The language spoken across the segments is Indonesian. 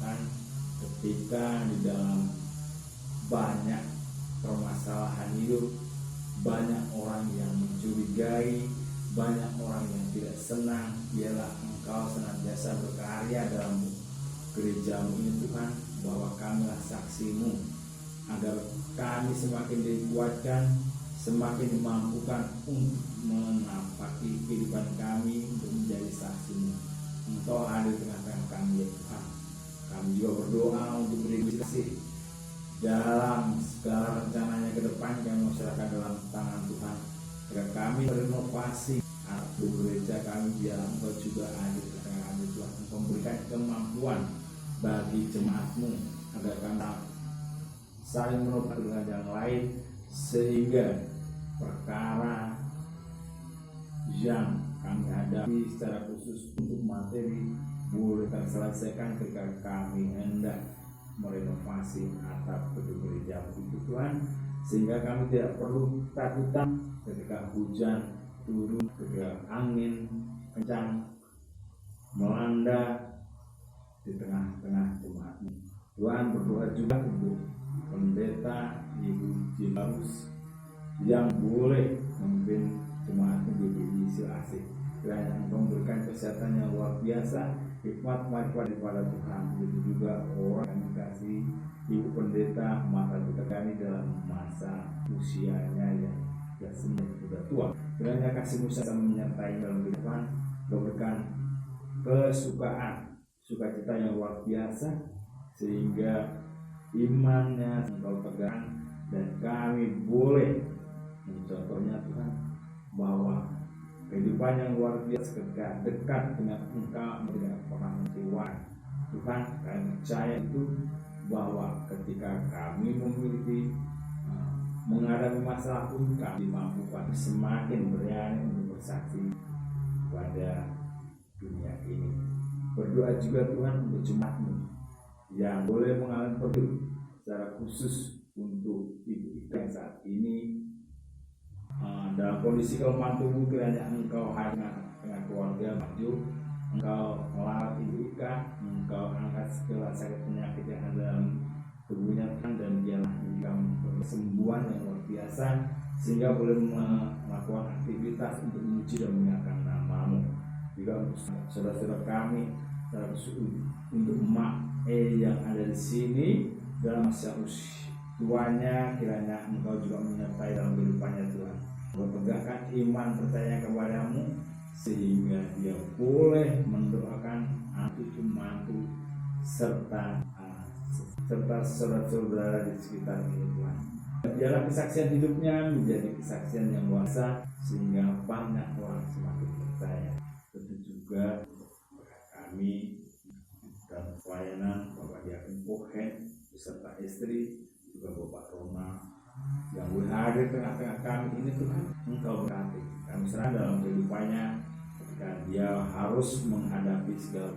Tuhan, ketika di dalam banyak permasalahan hidup, banyak orang yang mencurigai, banyak orang yang tidak senang, biarlah Engkau senantiasa berkarya dalam gerejamu ini Tuhan, bahwa kamilah saksi-Mu, agar kami semakin dikuatkan, semakin dimampukan untuk menapaki kehidupan kami untuk menjadi saksi-Mu. Engkau hadir di tengah-tengah kami ya Tuhan. Kami juga berdoa untuk berinovasi dalam segala rencananya ke depan, kami serahkan dalam tangan Tuhan, agar kami berinovasi atau gereja kami, biar Engkau juga hadir di tengah kami Tuhan. Engkau memberikan kemampuan bagi jemaat-Mu agar kami saling menopang dengan yang lain, sehingga perkara yang kami hadapi secara khusus untuk materi boleh terselesaikan ketika kami hendak merenovasi atap gedung gereja itu Tuhan, sehingga kami tidak perlu takutan ketika hujan turun, ketika angin kencang melanda di tengah-tengah jemaat-Mu. Tuhan, berdoa juga untuk pendeta Ibu Jilarus yang boleh memimpin jemaat-Mu di GBI Asik. Kiranya Engkau memberikan kesehatan yang luar biasa, hikmat manfaat daripada Tuhan. Begitu juga orang yang dikasih Ibu Pendeta Marta kami dalam masa usianya yang sudah tua. Kiranya kasih-Mu senantiasa menyertai dalam kehidupan, memberikan kesukaan, sukacita yang luar biasa, sehingga imannya Engkau pegang, dan kami boleh mencontohnya Tuhan, bahwa kehidupan yang luar biasa ketika dekat dengan Engkau tidak pernah mengecewakan Tuhan. Kami percaya itu, bahwa ketika kami memiliki menghadapi masalah pun kami mampukan semakin berani untuk bersaksi pada dunia ini. Berdoa juga Tuhan untuk jemaat-Mu yang boleh mengalami perlu secara khusus untuk Ibu Ika yang saat ini dalam kondisi kelemahan tubuh. Kiranya Engkau hadir dengan keluarga maju, Engkau merawat Ibu Ika, Engkau angkat segala sakit penyakit yang ada dalam tubuhnya dan biarlah Engkau kesembuhan yang luar biasa, sehingga boleh melakukan aktivitas untuk memuji dan memuliakan nama-Mu. Juga untuk saudara-saudara kami, untuk emak yang ada di sini dalam masa usia tuanya, kiranya Engkau juga menyertai dalam kehidupannya Tuhan. Memegahkan iman percaya kepada-Mu, sehingga dia boleh mendoakan cucu mantu serta saudara-saudara di sekitar ini Tuhan. Biarlah kesaksian hidupnya menjadi kesaksian yang luar biasa, sehingga banyak orang semakin percaya. Tentu juga kami dalam pelayanan Bapak Diakon Pohen beserta istri, juga Bapak Roma yang berhadir tengah-tengah kami ini Tuhan. Engkau berkati kami, serah dalam kehidupannya ketika dia harus menghadapi segala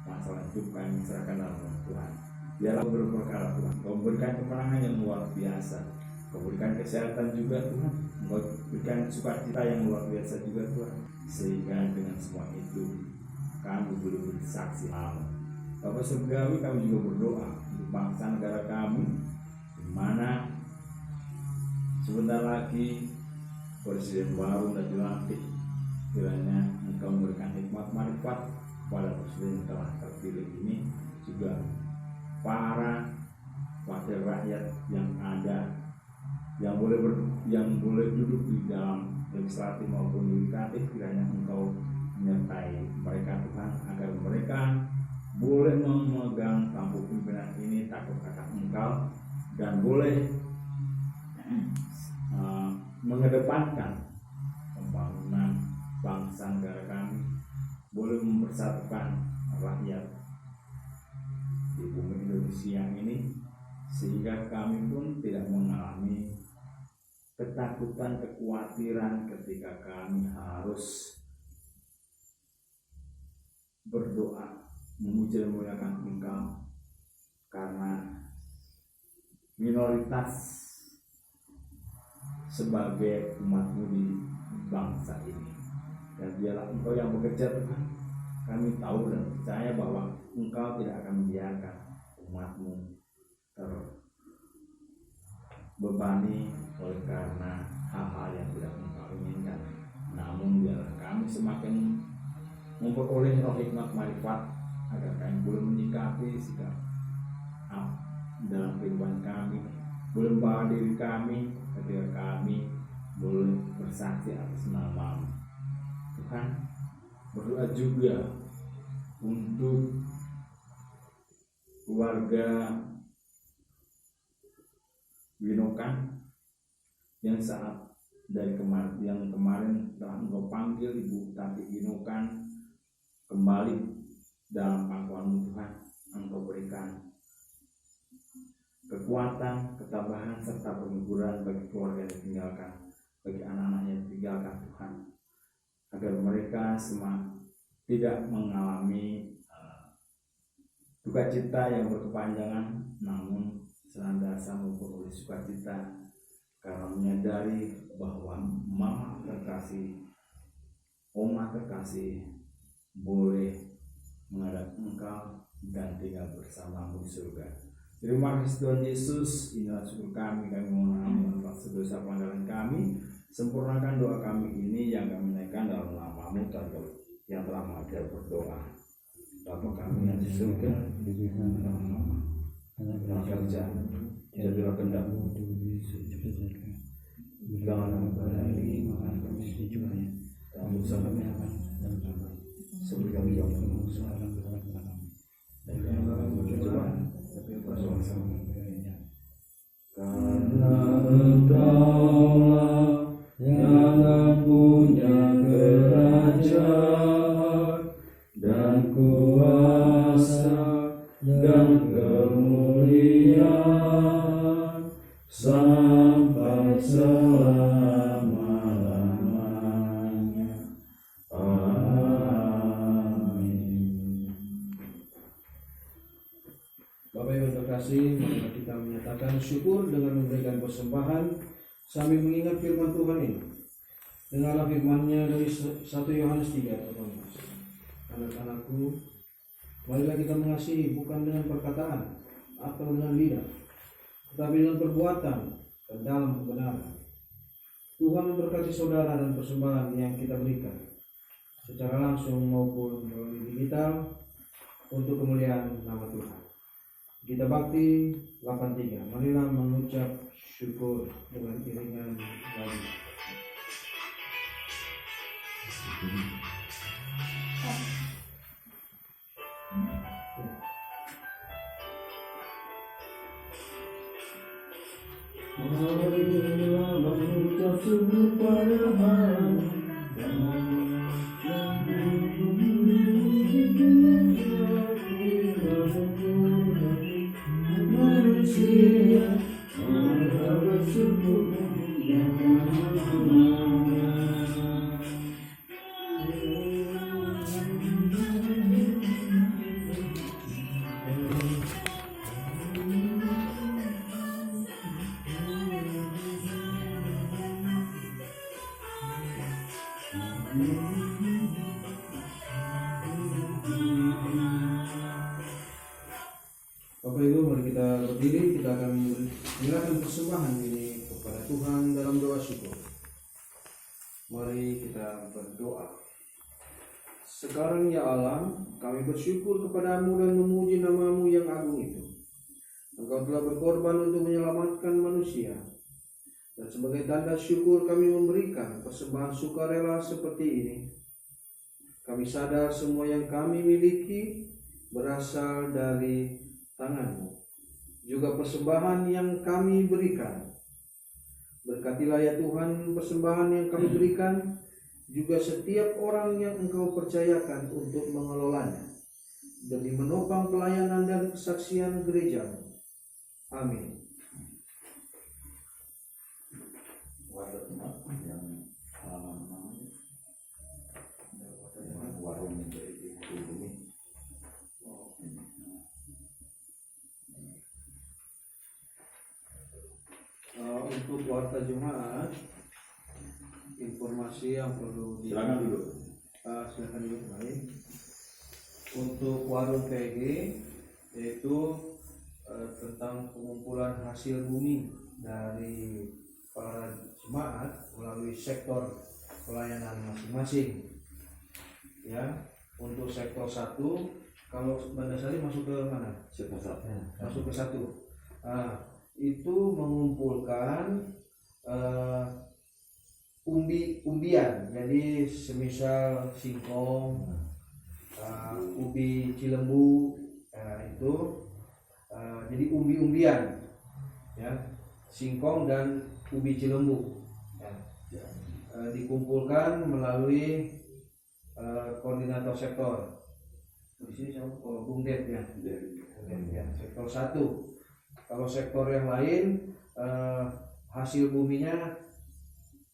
masalah hidup, kami serahkan dalam Tuhan. Biarlah berperkara Tuhan, Engkau berikan kemenangan yang luar biasa, Engkau berikan kesehatan juga Tuhan, Engkau berikan sukacita yang luar biasa juga Tuhan, sehingga dengan semua itu kami boleh bersaksi Allah. Bapak Surgawi, kami juga berdoa untuk bangsa negara kami, di mana sebentar lagi presiden baru dan dilantik. Kiranya Engkau memberikan hikmat manfaat kepada presiden yang telah terpilih ini, juga para wakil rakyat yang ada, yang boleh duduk di dalam legislatif maupun yudikatif. Kiranya Engkau menyertai mereka Tuhan, agar mereka boleh memegang tampuk pimpinan ini takut akan Engkau, dan boleh mengedepankan pembangunan bangsa negara kami, boleh mempersatukan rakyat di bumi Indonesia ini, sehingga kami pun tidak mengalami ketakutan, kekhawatiran ketika kami harus berdoa memuji dan memuliakan Engkau, karena minoritas sebagai umat-Mu di bangsa ini. Dan biarlah Engkau yang bekerja Tuhan, kami tahu dan percaya bahwa Engkau tidak akan membiarkan umat-Mu terbebani oleh karena hal-hal yang tidak Engkau inginkan. Namun biarlah kami semakin memperoleh roh hikmat marifat agar kami boleh menyikapi sikap dalam kehidupan kami, boleh membawa diri kami ketika kami boleh bersaksi atas nama-Mu. Tuhan, berdoa juga untuk keluarga Winokan yang kemarin telah Engkau panggil Ibu Tati Winokan kembali dalam pangkuan Tuhan. Engkau berikan kekuatan, ketabahan serta penghiburan bagi keluarga yang ditinggalkan, bagi anak-anak yang ditinggalkan Tuhan, agar mereka semua tidak mengalami duka cita yang berkepanjangan, namun senantiasa memperoleh sukacita karena menyadari bahwa Mama terkasih, Oma terkasih boleh menghadap Engkau dan tinggal bersama-Mu di surga. Terima kasih Tuhan Yesus, inilah syukur kami mohon ampun atas dosa pelanggaran kami. Sempurnakan doa kami ini yang kami naikkan dalam nama-Mu yang telah mengajar berdoa. Bapa kami yang di surga, kerja, jadilah kehendak-Mu. Jangan kami makan kami sejujurnya. Kami sangat menyaman sebelum kami jauh dan jangan berjuang tapi berjuang sama karena Engkaulah yang punya kerajaan dan kuasa dan kemuliaan sampai selama-lamanya. Amin. Bapak Ibu terkasih, mari kita menyatakan syukur dengan memberikan persembahan sambil mengingat firman Tuhan ini. Dengarlah firman-Nya dari 1 Yohanes 3:18. Anak-anakku, marilah kita mengasihi bukan dengan perkataan atau dengan lidah, tetapi dengan perbuatan dan dalam kebenaran. Tuhan memberkati saudara dan persembahan yang kita berikan secara langsung maupun melalui digital untuk kemuliaan nama Tuhan. Kita bakti 83. Marilah mengucap syukur dengan iringan lagu. Marilah mengucap syukur pada Allah. Bapak Ibu, mari kita berdiri, kita akan menyerahkan persembahan ini kepada Tuhan dalam doa syukur. Mari kita berdoa. Sekarang ya Allah, kami bersyukur kepadamu dan memuji nama-Mu yang agung itu. Engkau telah berkorban untuk menyelamatkan manusia. Dan sebagai tanda syukur kami memberikan persembahan sukarela seperti ini. Kami sadar semua yang kami miliki berasal dari tangan-Mu. Juga persembahan yang kami berikan. Berkatilah ya Tuhan persembahan yang kami berikan, juga setiap orang yang Engkau percayakan untuk mengelolanya, demi menopang pelayanan dan kesaksian gereja-Mu. Amin. Untuk warta Jumat, informasi yang perlu silakan dulu. Silakan dulu kembali. untuk warung PG, yaitu tentang pengumpulan hasil bumi dari para jemaat melalui sektor pelayanan masing-masing. Ya, untuk sektor 1, kalau Bandasari masuk ke mana? Sektor 1. Masuk ke 1. Itu mengumpulkan umbi-umbian. Jadi semisal singkong, ubi cilembu, itu jadi umbi-umbian, ya, singkong dan ubi cilembu, ya. Dikumpulkan melalui koordinator sektor. Di sini sama Bung Det, ya. Ya, sektor 1. Kalau sektor yang lain, hasil buminya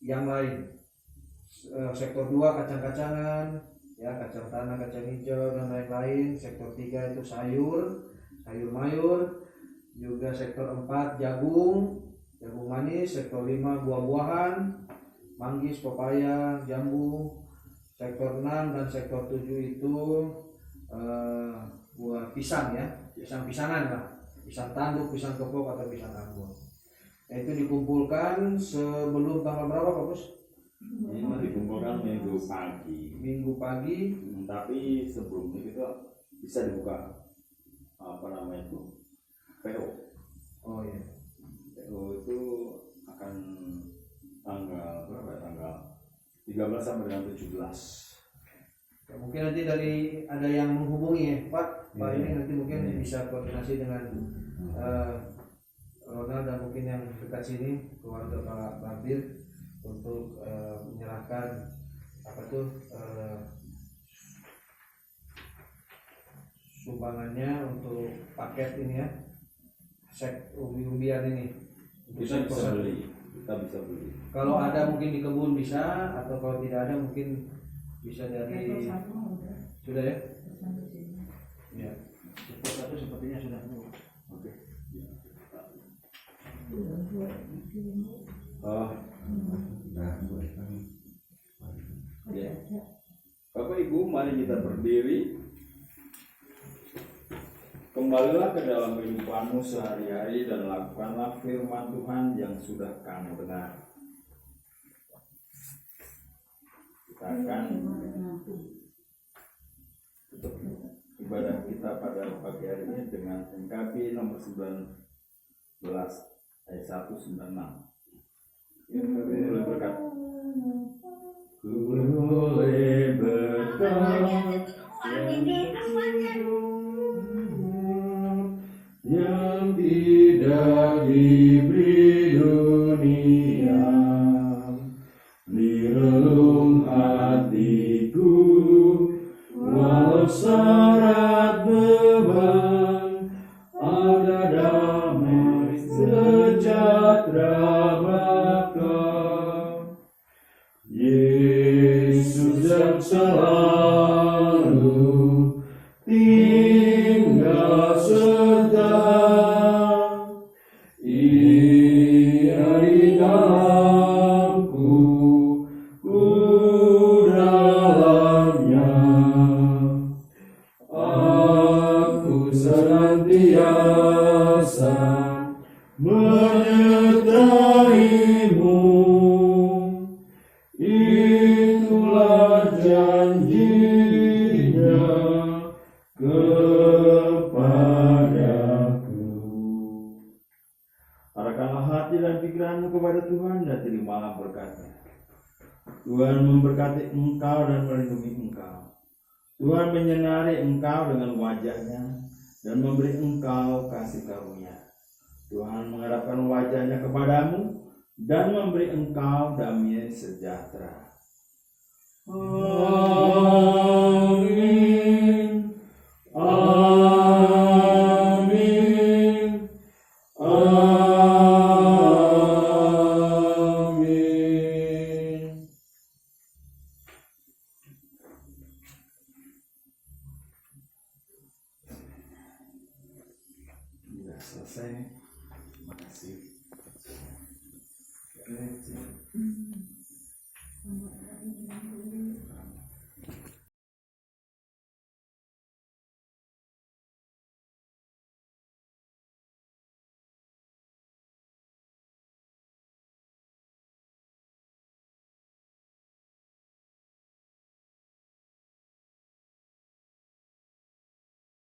yang lain. Sektor 2 kacang-kacangan, ya, kacang tanah, kacang hijau dan lain-lain. Sektor 3 itu sayur mayur. Juga sektor 4 jagung manis. Sektor 5 buah-buahan, manggis, pepaya, jambu. Sektor 6 dan sektor 7 itu buah pisang, ya, pisang-pisangan lah, pisang tanduk, pisang kepok atau pisang ambon. Nah, itu dikumpulkan sebelum tanggal berapa, Pak Bos? Ini dikumpulkan minggu pagi. Tapi sebelumnya kita bisa dibuka PO. Oh iya. PO itu akan tanggal berapa ya? Tanggal 13 sampai dengan 17. Ya, mungkin nanti ada yang menghubungi, ya, Pak. Ini nanti mungkin bisa koordinasi dengan Ronald dan mungkin yang dekat sini, keluarga Pak Babir, untuk menyerahkan sumbangannya untuk paket ini, ya, umbi-umbian ini. Kita bisa beli. Kalau ada mungkin di kebun bisa, atau kalau tidak ada mungkin bisa dari sudah, ya. Ya, sektor 1 sepertinya sudah. Oke. Ya. Bapak Ibu, mari kita berdiri. Kembalilah ke dalam kehidupanmu sehari-hari dan lakukanlah firman Tuhan yang sudah kamu dengar. Kita akan tutup ibadah kita pada pagi hari ini dengan NKB nomor 19 ayat 196. Boleh berkat. Boleh berkat yang tidak diberi dunia, di relung hatiku walau syarat beban, ada damai sejahtera bakal. Yesus yang selalu tinggal serta, Ia di dalamku, ku dalamnya. Aku senantiasa menyertai-Mu, itulah janjinya kepadaku. Arahkanlah hati dan pikiranmu kepada Tuhan dan terimalah berkat-Nya. Tuhan memberkati engkau dan melindungi engkau. Tuhan menyinari engkau dengan wajah-Nya dan memberi engkau kasih karunia. Tuhan menghadapkan wajah-Nya kepadamu dan memberi engkau damai sejahtera. Amin. Amin. Amin. Sudah selesai. Terima kasih.